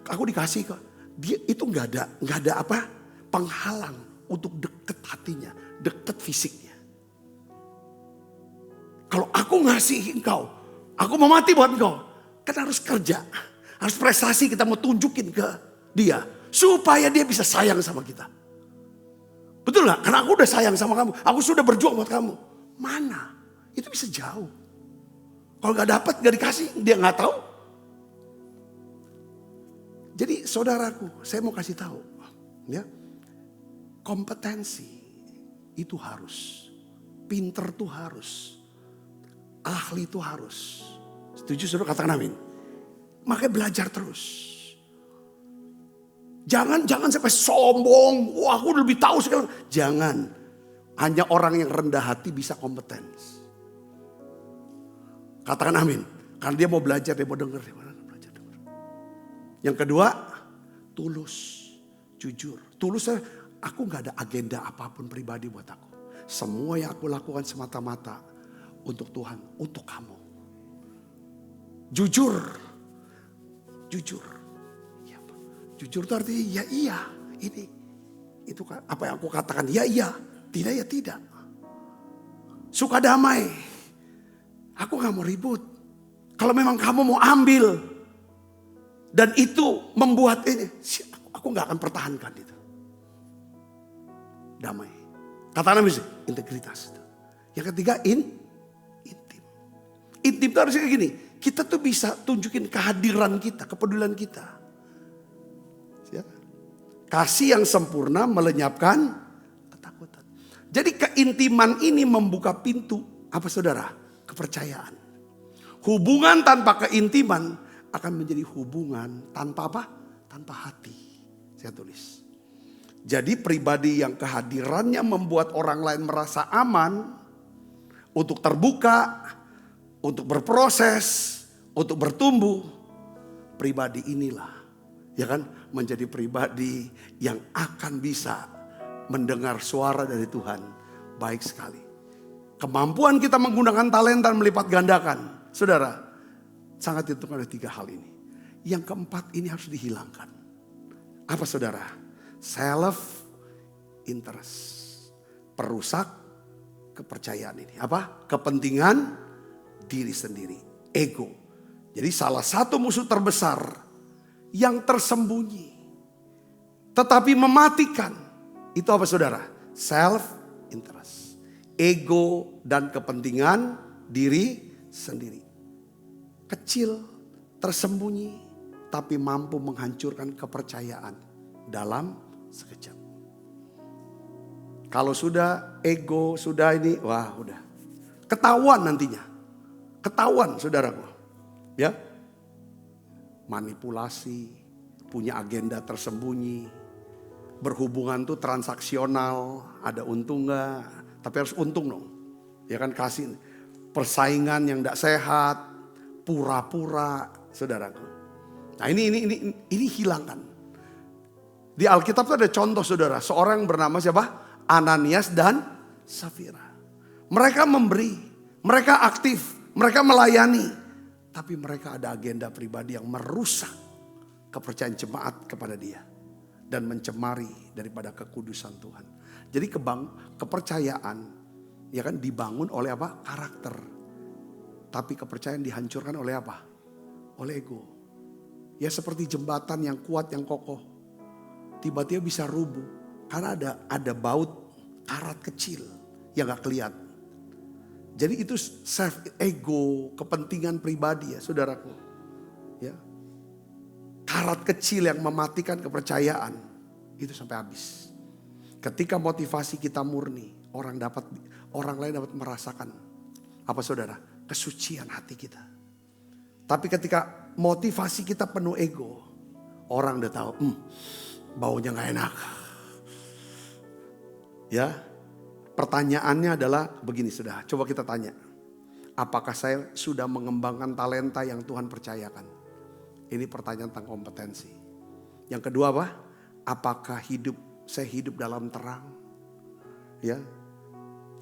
aku dikasih kok. Dia itu nggak ada apa penghalang untuk deket hatinya, deket fisiknya. Kalau aku ngasihi engkau, aku mau mati buat engkau, kan harus kerja, harus prestasi, kita mau tunjukin ke dia supaya dia bisa sayang sama kita. Betul nggak? Karena aku udah sayang sama kamu, aku sudah berjuang buat kamu. Mana? Itu bisa jauh. Kalau nggak dapat, nggak dikasih, dia nggak tahu. Jadi saudaraku, saya mau kasih tahu, ya, kompetensi itu harus, pinter tuh harus, ahli itu harus. Setuju saudara, katakan amin. Makanya belajar terus. Jangan sampai sombong, wah aku lebih tahu segala. Jangan, hanya orang yang rendah hati bisa kompeten. Katakan amin, karena dia mau belajar, dia mau dengar, Yang kedua, tulus, jujur. Tulus, aku gak ada agenda apapun pribadi buat aku. Semua yang aku lakukan semata-mata untuk Tuhan, untuk kamu. Jujur. Ya, jujur itu artinya ya iya, ini. Itu apa yang aku katakan, ya iya, tidak ya tidak. Suka damai. Aku gak mau ribut. Kalau memang kamu mau ambil, dan itu membuat ini, aku gak akan pertahankan itu. Damai. Kata Nabi, integritas. Yang ketiga, intim. Intim itu harusnya kayak gini. Kita tuh bisa tunjukin kehadiran kita, kepedulian kita. Ya. Kasih yang sempurna melenyapkan ketakutan. Jadi keintiman ini membuka pintu, apa saudara? Kepercayaan. Hubungan tanpa keintiman akan menjadi hubungan tanpa apa? Tanpa hati. Saya tulis. Jadi pribadi yang kehadirannya membuat orang lain merasa aman untuk terbuka, untuk berproses, untuk bertumbuh. Pribadi inilah, ya kan, menjadi pribadi yang akan bisa mendengar suara dari Tuhan. Baik sekali. Kemampuan kita menggunakan talenta melipat gandakan. Saudara, sangat ditentukan oleh 3 hal ini. Yang keempat ini harus dihilangkan. Apa saudara? Self interest. Perusak kepercayaan ini. Apa? Kepentingan diri sendiri. Ego. Jadi salah satu musuh terbesar yang tersembunyi. Tetapi mematikan. Itu apa saudara? Self interest. Ego dan kepentingan diri sendiri. Kecil, tersembunyi, tapi mampu menghancurkan kepercayaan dalam sekejap. Kalau sudah ego, sudah ini, wah udah. Ketahuan nantinya. Ketahuan saudaraku. Ya. Manipulasi, punya agenda tersembunyi. Berhubungan tuh transaksional, ada untung gak? Tapi harus untung dong. Ya kan, kasih. Persaingan yang gak sehat. Pura-pura, saudaraku. Nah ini hilangkan. Di Alkitab itu ada contoh saudara. Seorang bernama siapa? Ananias dan Safira. Mereka memberi. Mereka aktif. Mereka melayani. Tapi mereka ada agenda pribadi yang merusak kepercayaan jemaat kepada dia. Dan mencemari daripada kekudusan Tuhan. Jadi kepercayaan ya kan dibangun oleh apa? Karakter. Tapi kepercayaan dihancurkan oleh apa? Oleh ego. Ya seperti jembatan yang kuat, yang kokoh. Tiba-tiba bisa rubuh. Karena ada baut karat kecil yang gak kelihatan. Jadi itu self ego, kepentingan pribadi ya saudaraku. Ya. Karat kecil yang mematikan kepercayaan. Itu sampai habis. Ketika motivasi kita murni, orang lain dapat merasakan. Apa saudara? Kesucian hati kita. Tapi ketika motivasi kita penuh ego, orang udah tahu, baunya gak enak. Ya, Pertanyaannya adalah begini sudah, coba kita tanya. Apakah saya sudah mengembangkan talenta yang Tuhan percayakan? Ini pertanyaan tentang kompetensi. Yang kedua apa? Apakah saya hidup dalam terang? Ya.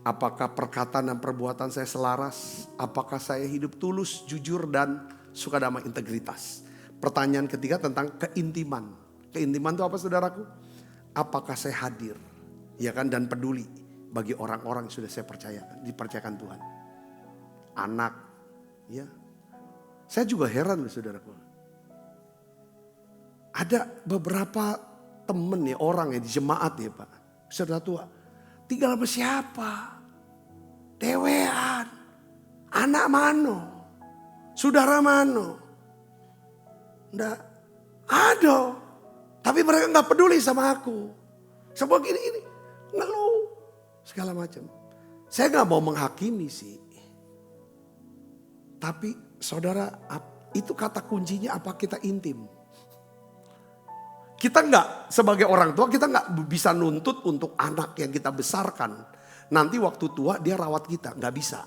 Apakah perkataan dan perbuatan saya selaras? Apakah saya hidup tulus, jujur, dan suka damai, integritas? Pertanyaan ketiga tentang keintiman. Keintiman itu apa saudaraku? Apakah saya hadir, ya kan, dan peduli bagi orang-orang yang sudah saya dipercayakan Tuhan. Anak, ya. Saya juga heran loh saudaraku. Ada beberapa temen ya, orang ya di jemaat ya Pak. Saudara tua, tinggal sama siapa? Dewean, anak mano, saudara mano. Nggak ada. Tapi mereka nggak peduli sama aku. Semua gini, ngeluh. Segala macam. Saya nggak mau menghakimi sih. Tapi saudara, itu kata kuncinya apa kita intim. Kita nggak, sebagai orang tua kita nggak bisa nuntut untuk anak yang kita besarkan. Nanti waktu tua dia rawat kita, nggak bisa.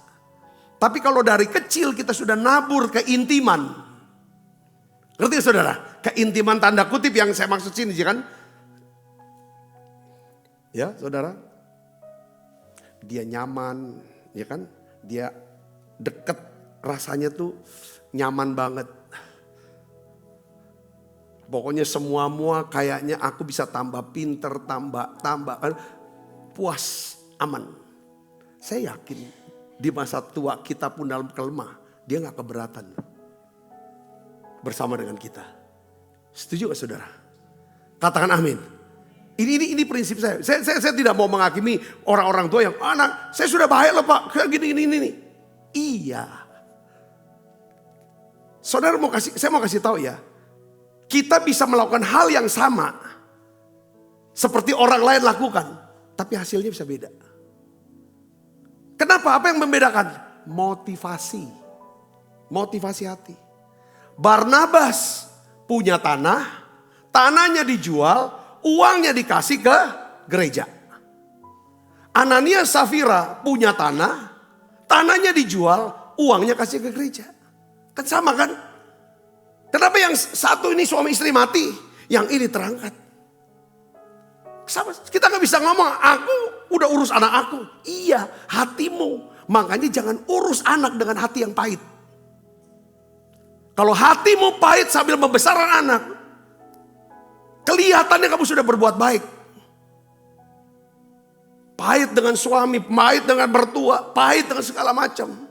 Tapi kalau dari kecil kita sudah nabur keintiman. Ngerti saudara? Keintiman tanda kutip yang saya maksud sini kan. Ya saudara. Dia nyaman, ya kan? Dia deket, rasanya tuh nyaman banget. Pokoknya semua kayaknya aku bisa tambah pinter, tambah kan, puas, aman. Saya yakin di masa tua kita pun dalam kelemah, dia gak keberatan bersama dengan kita. Setuju gak saudara? Katakan amin. Ini prinsip saya. Saya tidak mau menghakimi orang-orang tua yang anak saya sudah baik loh Pak, kayak gini. Iya. Saudara saya mau kasih tahu ya. Kita bisa melakukan hal yang sama seperti orang lain lakukan, tapi hasilnya bisa beda. Kenapa? Apa yang membedakan? Motivasi hati. Barnabas punya tanahnya dijual, uangnya dikasih ke gereja. Ananias Safira punya tanahnya dijual, uangnya kasih ke gereja. Kan sama kan? Kenapa yang satu ini suami istri mati, yang ini terangkat? Sama, kita gak bisa ngomong, aku udah urus anak aku. Iya, hatimu. Makanya jangan urus anak dengan hati yang pahit. Kalau hatimu pahit sambil membesarkan anak, kelihatannya kamu sudah berbuat baik. Pahit dengan suami, pahit dengan mertua, pahit dengan segala macam.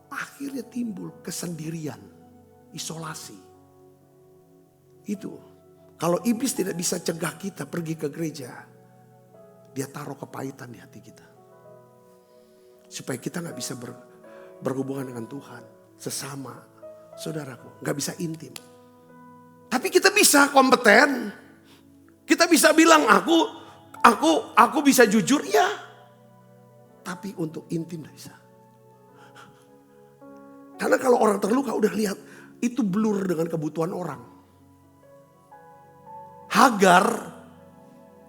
Akhirnya timbul kesendirian, isolasi. Itu. Kalau iblis tidak bisa cegah kita pergi ke gereja, dia taruh kepahitan di hati kita. Supaya kita gak bisa berhubungan dengan Tuhan. Sesama, saudaraku, gak bisa intim. Tapi kita bisa kompeten. Kita bisa bilang aku bisa jujur, ya. Tapi untuk intim gak bisa. Karena kalau orang terluka udah lihat, itu blur dengan kebutuhan orang. Hagar,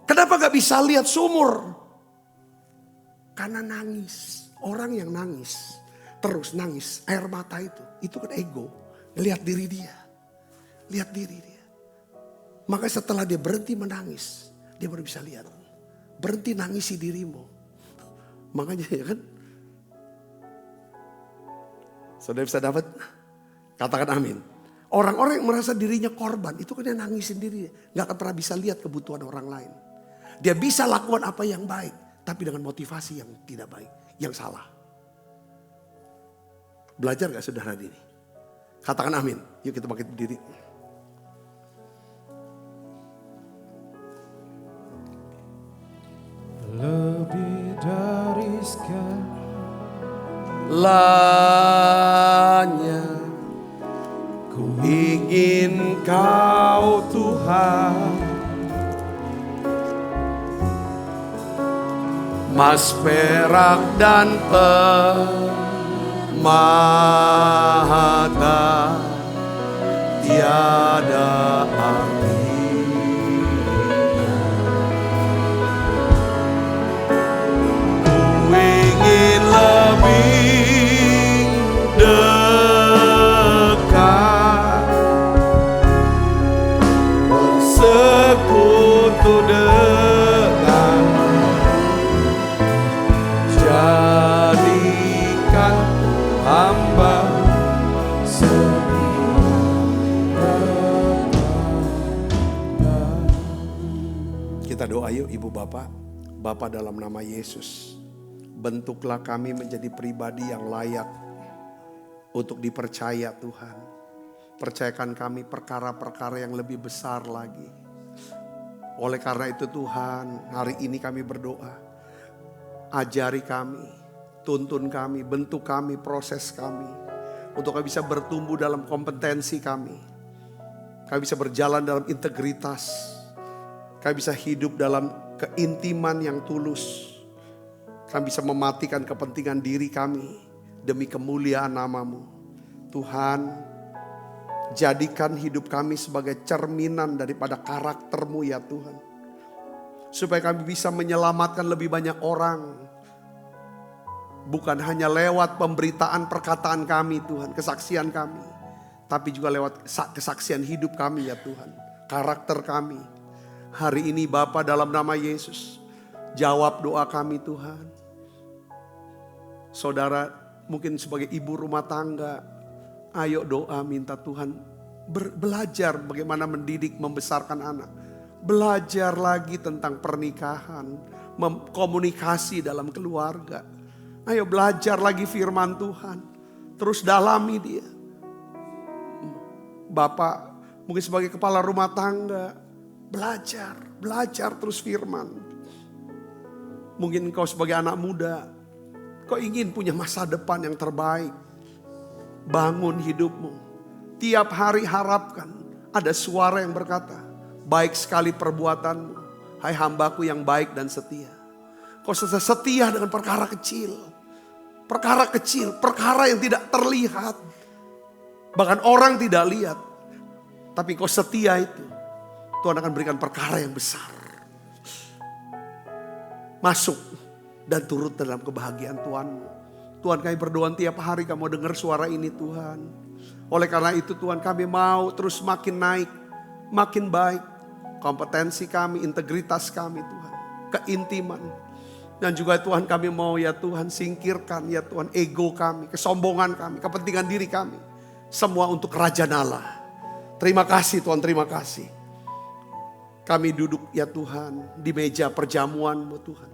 kenapa gak bisa lihat sumur? Karena nangis. Orang yang nangis, terus nangis, air mata itu kan ego. Lihat diri dia. Lihat diri dia. Maka setelah dia berhenti menangis, dia baru bisa lihat. Berhenti nangisi dirimu. Makanya ya kan. Saudara bisa dapat? Katakan amin. Orang-orang yang merasa dirinya korban, itu kan dia nangisin dirinya. Gak akan pernah bisa lihat kebutuhan orang lain. Dia bisa lakukan apa yang baik, tapi dengan motivasi yang tidak baik, yang salah. Belajar gak saudara ini? Katakan amin. Yuk kita bangkit berdiri. Lebih dari segalanya, ku ingin Kau Tuhan, emas perak dan permata tiada arti. dengan jadikan hamba Kita doa yuk Ibu Bapak. Bapa dalam nama Yesus, bentuklah kami menjadi pribadi yang layak untuk dipercaya Tuhan. Percayakan kami perkara-perkara yang lebih besar lagi. Oleh karena itu Tuhan, hari ini kami berdoa. Ajari kami, tuntun kami, bentuk kami, proses kami. Untuk kami bisa bertumbuh dalam kompetensi kami. Kami bisa berjalan dalam integritas. Kami bisa hidup dalam keintiman yang tulus. Kami bisa mematikan kepentingan diri kami demi kemuliaan nama-Mu. Tuhan, jadikan hidup kami sebagai cerminan daripada karakter-Mu ya Tuhan. Supaya kami bisa menyelamatkan lebih banyak orang. Bukan hanya lewat pemberitaan perkataan kami Tuhan, kesaksian kami. Tapi juga lewat kesaksian hidup kami ya Tuhan. Karakter kami. Hari ini Bapa dalam nama Yesus, jawab doa kami Tuhan. Saudara mungkin sebagai ibu rumah tangga, ayo doa minta Tuhan belajar bagaimana mendidik, membesarkan anak. Belajar lagi tentang pernikahan, komunikasi dalam keluarga. Ayo belajar lagi firman Tuhan, terus dalami dia. Bapak mungkin sebagai kepala rumah tangga, belajar terus firman. Mungkin kau sebagai anak muda, kau ingin punya masa depan yang terbaik. Bangun hidupmu. Tiap hari harapkan ada suara yang berkata, baik sekali perbuatanmu, hai hambaku yang baik dan setia. Kau setia dengan perkara kecil. Perkara yang tidak terlihat. Bahkan orang tidak lihat. Tapi kau setia itu. Tuhan akan berikan perkara yang besar. Masuk dan turut dalam kebahagiaan Tuhan-Mu. Tuhan, kami berdoa tiap hari kamu dengar suara ini Tuhan. Oleh karena itu Tuhan, kami mau terus makin naik, makin baik. Kompetensi kami, integritas kami Tuhan. Keintiman. Dan juga Tuhan kami mau ya Tuhan singkirkan ya Tuhan ego kami, kesombongan kami, kepentingan diri kami. Semua untuk kerajaan Allah. Terima kasih Tuhan, terima kasih. Kami duduk ya Tuhan di meja perjamuan-Mu Tuhan.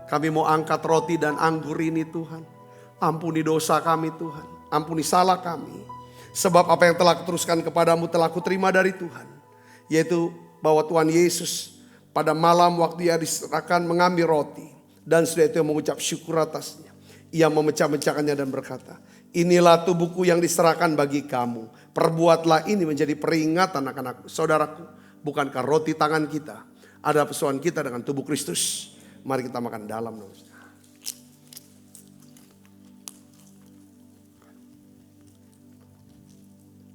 Kami mau angkat roti dan anggur ini Tuhan. Ampuni dosa kami Tuhan. Ampuni salah kami. Sebab apa yang telah kuteruskan kepadamu telah kuterima dari Tuhan. Yaitu bahwa Tuhan Yesus pada malam waktu Ia diserahkan mengambil roti. Dan sudah itu mengucap syukur atasnya. Ia memecah-mecahkannya dan berkata, inilah tubuhku yang diserahkan bagi kamu. Perbuatlah ini menjadi peringatan anak-anakku. Saudaraku, bukankah roti tangan kita ada persoalan kita dengan tubuh Kristus? Mari kita makan dalam.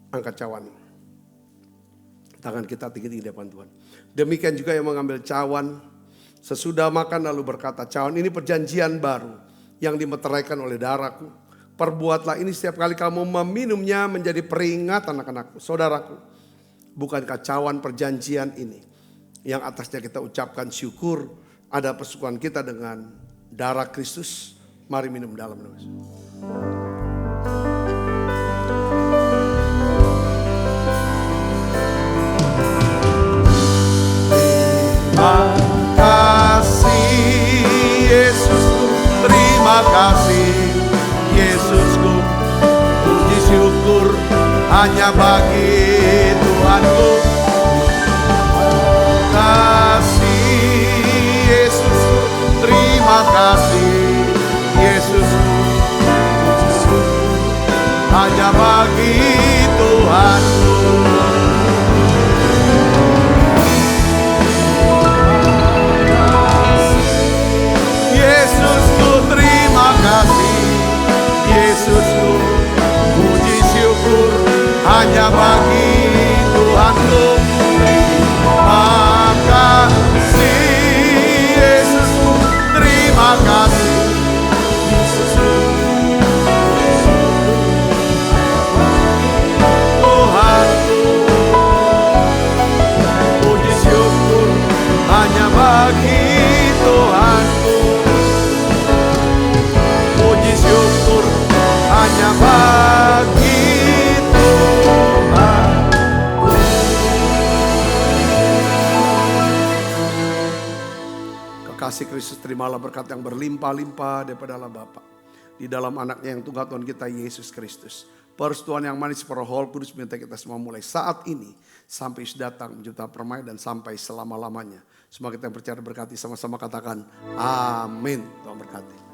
Angkat cawan. Tangan kita tinggi di depan Tuhan. Demikian juga yang mengambil cawan. Sesudah makan lalu berkata, cawan ini perjanjian baru yang dimeteraikan oleh darahku. Perbuatlah ini setiap kali kamu meminumnya menjadi peringatan anak-anakku. Saudaraku. Bukankah cawan perjanjian ini yang atasnya kita ucapkan syukur ada persekutuan kita dengan darah Kristus. Mari minum dalam nama Yesus. Terima kasih Yesusku, terima kasih Yesusku. Puji syukur hanya bagi Tuhanku. Kasih Yesusku, terima kasih Yesusku. Hanya bagi Tuhanku. Yesusku, terima kasih Yesusku. Puji syukur hanya bagi kasih Kristus, terimalah berkat yang berlimpah-limpah daripada Allah Bapa. Di dalam anaknya yang tunggal Tuhan kita Yesus Kristus. Persetujuan yang manis para Roh Kudus minta kita semua mulai saat ini sampai Yesus datang menjemput permai dan sampai selama-lamanya. Semua kita yang percaya berkati sama-sama katakan amin. Tuhan berkati.